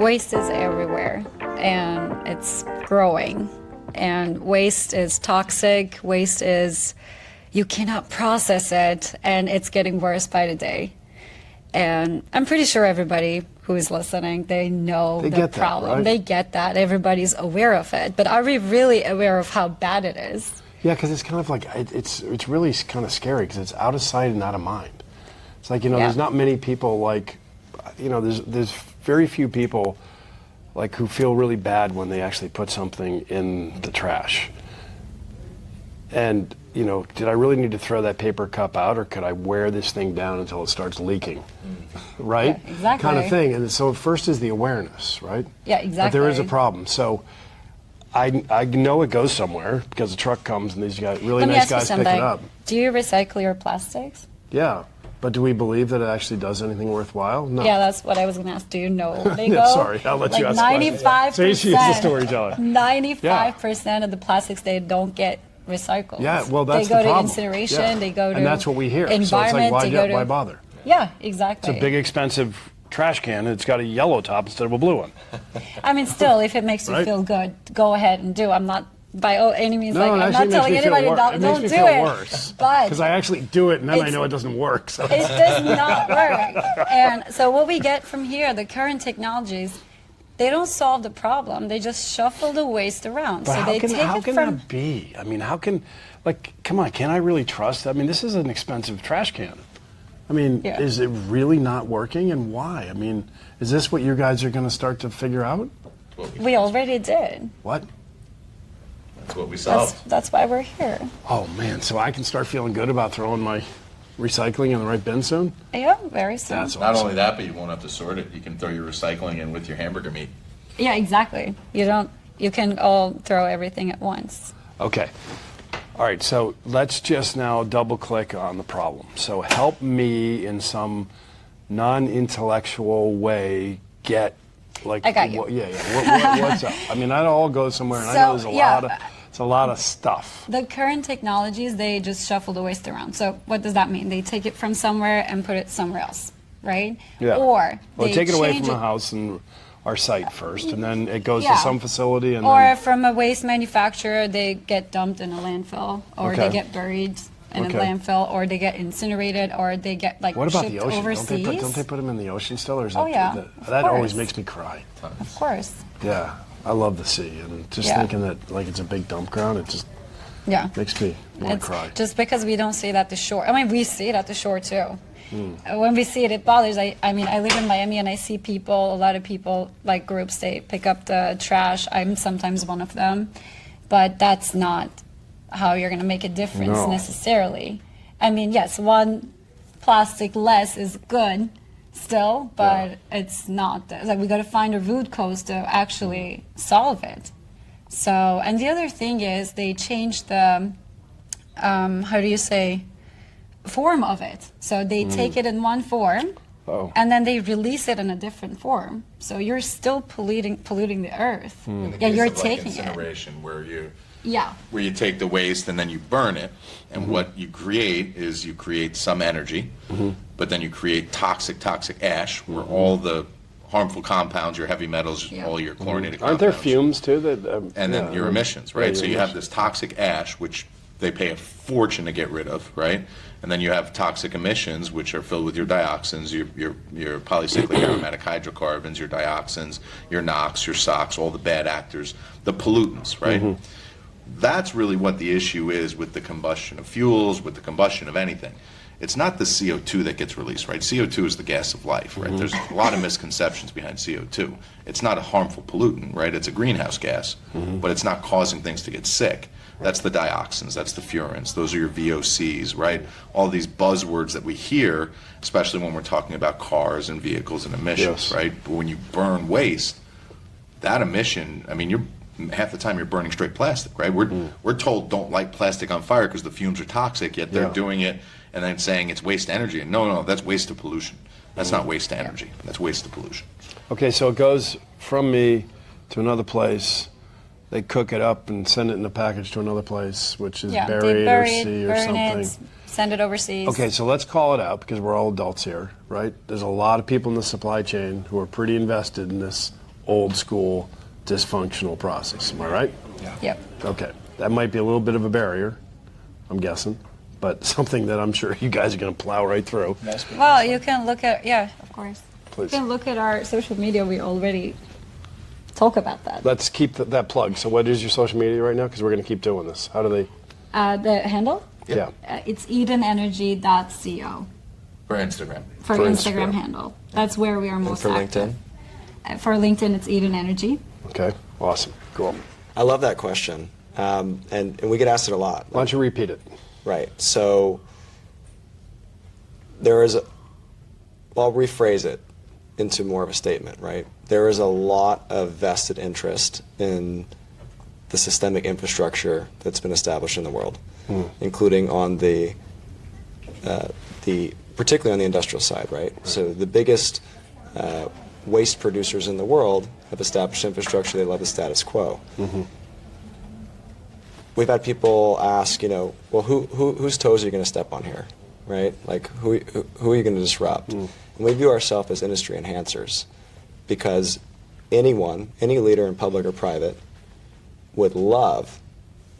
Waste is everywhere, and it's growing. And waste is toxic. Waste is, you cannot process it, and it's getting worse by the day. And I'm pretty sure everybody who is listening, they know the problem. That, right? They get that. Everybody's aware of it. But are we really aware of how bad it is? Yeah, because it's kind of like, it's really kind of scary because it's out of sight and out of mind. It's like, there's not many people like, there's very few people like who feel really bad when they actually put something in the trash. And, did I really need to throw that paper cup out, or could I wear this thing down until it starts leaking? Right? Yeah, exactly. Kind of thing. And so first is the awareness, right? Yeah, exactly. But there is a problem. So I know it goes somewhere because the truck comes and these guys, really nice guys pick it up. Do you recycle your plastics? Yeah. But do we believe that it actually does anything worthwhile? No. Yeah, that's what I was going to ask. Do you know? They Yeah, go, sorry, I'll let you ask 95%. So she's the storyteller. 95% of the plastics, they don't get recycled. Yeah, well, that's the problem. They go to incineration, they go to and that's what we hear. environment, so it's like, why bother? Yeah, exactly. It's a big, expensive trash can, and it's got a yellow top instead of a blue one. I mean, still, if it makes you feel good, go ahead and do. I'm not by any means I'm not telling anybody don't do it. Worse, but because I actually do it and then I know it doesn't work. So. It does not work. And so what we get from here, the current technologies, they don't solve the problem. They just shuffle the waste around. But so how can that be? I mean, come on, can I really trust? I mean, this is an expensive trash can. I mean, is it really not working, and why? I mean, is this what you guys are going to start to figure out? We already did. What? That's what we solved. That's why we're here. Oh, man, so I can start feeling good about throwing my recycling in the right bin soon? Yeah, very soon. That's awesome. Not only that, but you won't have to sort it. You can throw your recycling in with your hamburger meat. Yeah, exactly. You can all throw everything at once. Okay. All right, so let's just now double click on the problem. So help me in some non-intellectual way get like, I got you. What's up? I mean, that all goes somewhere, and I know there's a lot of stuff. The current technologies, they just shuffle the waste around. So what does that mean? They take it from somewhere and put it somewhere else, right? Yeah. Or they take it away from the house and our site first, and then it goes to some facility, and from a waste manufacturer, they get dumped in a landfill, or they get buried in a landfill, or they get incinerated, or they get what about shipped the ocean? overseas. Don't they put them in the ocean still, or is that always makes me cry. Of course. Yeah, I love the sea, and just thinking that like it's a big dump ground, it just makes me want to cry. Just because we don't see it at the shore. I mean, we see it at the shore too. When we see it, it bothers. I mean, I live in Miami and I see people, a lot of people, like groups, they pick up the trash. I'm sometimes one of them. But that's not how you're going to make a difference necessarily. I mean, yes, one plastic less is good still, but it's not. Like, we got to find a root cause to actually solve it. So, and the other thing is they changed the, how do you say, form of it. So they take it in one form, and then they release it in a different form. So you're still polluting the earth. You're taking incineration, where you where you take the waste and then you burn it, and what you create is you create some energy, but then you create toxic ash, where all the harmful compounds, your heavy metals, all your chlorinated compounds. Aren't there fumes too? And then your emissions, right? So you have this toxic ash, which they pay a fortune to get rid of, right? And then you have toxic emissions, which are filled with your dioxins, your polycyclic aromatic hydrocarbons, your dioxins, your NOx, your SOx, all the bad actors, the pollutants, right? That's really what the issue is with the combustion of fuels, with the combustion of anything. It's not the CO2 that gets released, right? CO2 is the gas of life, right? There's a lot of misconceptions behind CO2. It's not a harmful pollutant, right? It's a greenhouse gas, but it's not causing things to get sick. That's the dioxins, that's the furans, those are your VOCs, right? All these buzzwords that we hear, especially when we're talking about cars and vehicles and emissions, right? But when you burn waste, that emission, I mean, half the time you're burning straight plastic, right? We're told don't light plastic on fire because the fumes are toxic, yet they're doing it and then saying it's waste energy. And no, that's waste of pollution. That's not waste energy. That's waste of pollution. Okay, so it goes from me to another place. They cook it up and send it in a package to another place, which is buried or sea or something. Send it overseas. Okay, so let's call it out because we're all adults here, right? There's a lot of people in the supply chain who are pretty invested in this old school, dysfunctional process. Am I right? Yep. Okay. That might be a little bit of a barrier, I'm guessing, but something that I'm sure you guys are going to plow right through. Well, you can look at, yeah, of course. Please. You can look at our social media. We already talk about that. Let's keep that plug. So what is your social media right now? Because we're going to keep doing this. How do they? The handle? Yeah. It's edenenergy.co For Instagram. for For Instagram Instagram. handle. That's where we are most for active. LinkedIn? For LinkedIn, it's Eden Energy. Okay. Awesome. Cool. I love that question, and we get asked it a lot. Why don't you repeat it? Right. So I'll rephrase it into more of a statement, right? There is a lot of vested interest in the systemic infrastructure that's been established in the world, including on particularly on the industrial side, right? So the biggest waste producers in the world have established infrastructure. They love the status quo. We've had people ask, well, whose toes are you going to step on here, right? Like, who are you going to disrupt? And we view ourselves as industry enhancers, because any leader in public or private, would love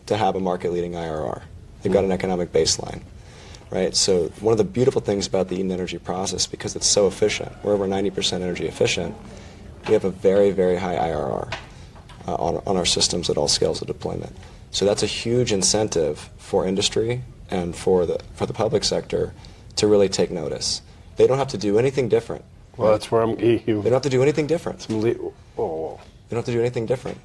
to have a market-leading IRR. They've got an economic baseline, right? So one of the beautiful things about the Eden Energy process, because it's so efficient, we're over 90% energy efficient, we have a very, very high IRR on our systems at all scales of deployment. So that's a huge incentive for industry and for the public sector to really take notice. They don't have to do anything different. Well, that's where I'm. They don't have to do anything different. They Oh. don't have to do anything different.